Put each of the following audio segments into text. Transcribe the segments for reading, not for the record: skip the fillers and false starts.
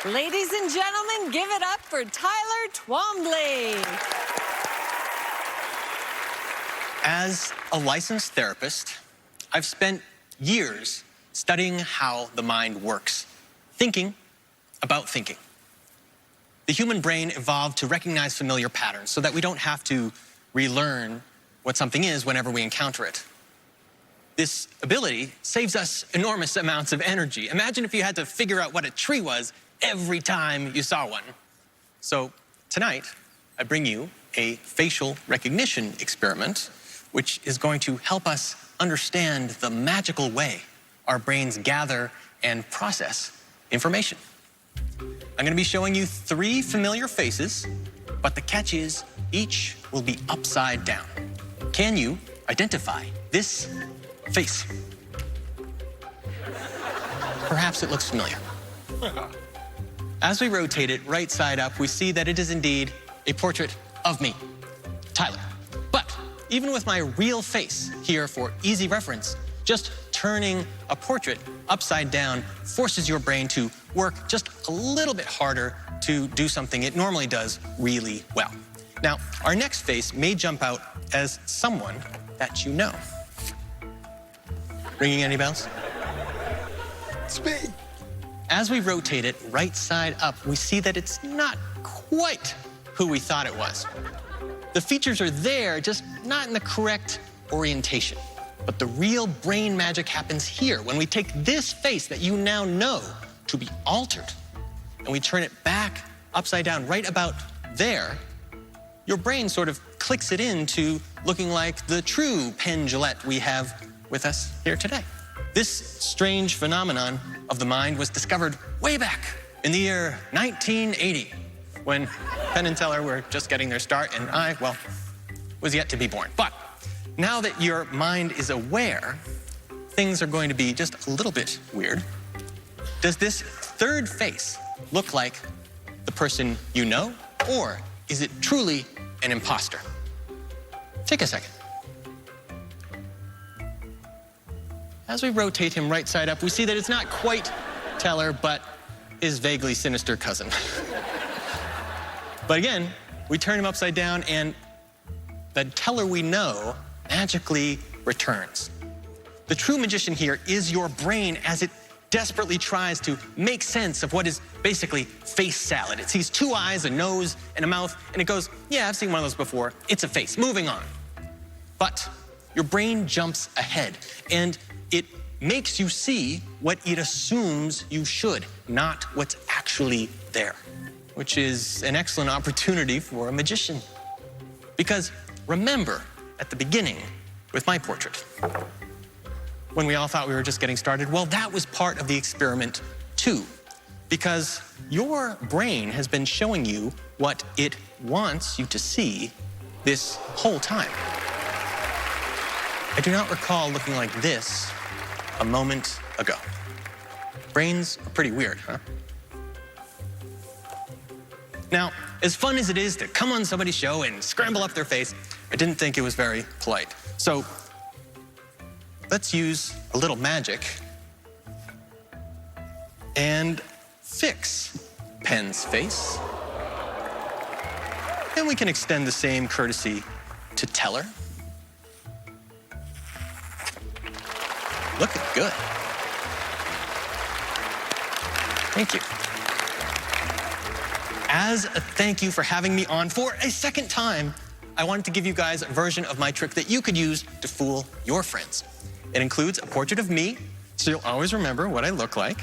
Ladies and gentlemen, give it up for Tyler Twombly. As a licensed therapist, I've spent years studying how the mind works, thinking about thinking. The human brain evolved to recognize familiar patterns so that we don't have to relearn what something is whenever we encounter it. This ability saves us enormous amounts of energy. Imagine if you had to figure out what a tree was every time you saw one. So tonight, I bring you a facial recognition experiment, which is going to help us understand the magical way our brains gather and process information. I'm going to be showing you 3 familiar faces, but the catch is each will be upside down. Can you identify this face? Perhaps it looks familiar. As we rotate it right side up, we see that it is indeed a portrait of me, Tyler. But even with my real face here for easy reference, just turning a portrait upside down forces your brain to work just a little bit harder to do something it normally does really well. Now, our next face may jump out as someone that you know. Ringing any bells? It's me. As we rotate it right side up, we see that it's not quite who we thought it was. The features are there, just not in the correct orientation. But the real brain magic happens here when we take this face that you now know to be altered and we turn it back upside down right about there. Your brain sort of clicks it into looking like the true Penn we have with us here today. This strange phenomenon of the mind was discovered way back in the year 1980 when Penn and Teller were just getting their start and I, well, was yet to be born. But now that your mind is aware, things are going to be just a little bit weird. Does this third face look like the person you know, or is it truly an imposter? Take a second. As we rotate him right side up, we see that it's not quite Teller, but his vaguely sinister cousin. But again, we turn him upside down and the Teller we know magically returns. The true magician here is your brain as it desperately tries to make sense of what is basically face salad. It sees 2 eyes, a nose, and a mouth, and it goes, yeah, I've seen one of those before. It's a face. Moving on. But your brain jumps ahead, and it makes you see what it assumes you should, not what's actually there, which is an excellent opportunity for a magician. Because remember, at the beginning with my portrait, when we all thought we were just getting started, well, that was part of the experiment too, because your brain has been showing you what it wants you to see this whole time. I do not recall looking like this a moment ago. Brains are pretty weird, huh? Now, as fun as it is to come on somebody's show and scramble up their face, I didn't think it was very polite. So let's use a little magic and fix Penn's face. And we can extend the same courtesy to Teller. Looking good. Thank you. As a thank you for having me on for a second time, I wanted to give you guys a version of my trick that you could use to fool your friends. It includes a portrait of me, so you'll always remember what I look like.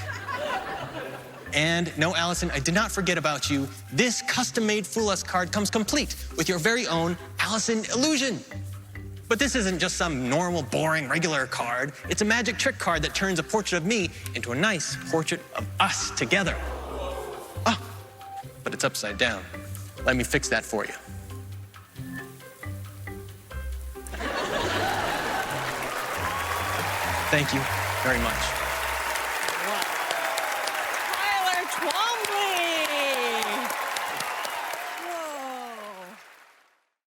And no, Allison, I did not forget about you. This custom-made Fool Us card comes complete with your very own Allison illusion. But this isn't just some normal, boring, regular card. It's a magic trick card that turns a portrait of me into a nice portrait of us together. Oh, but it's upside down. Let me fix that for you. Thank you very much.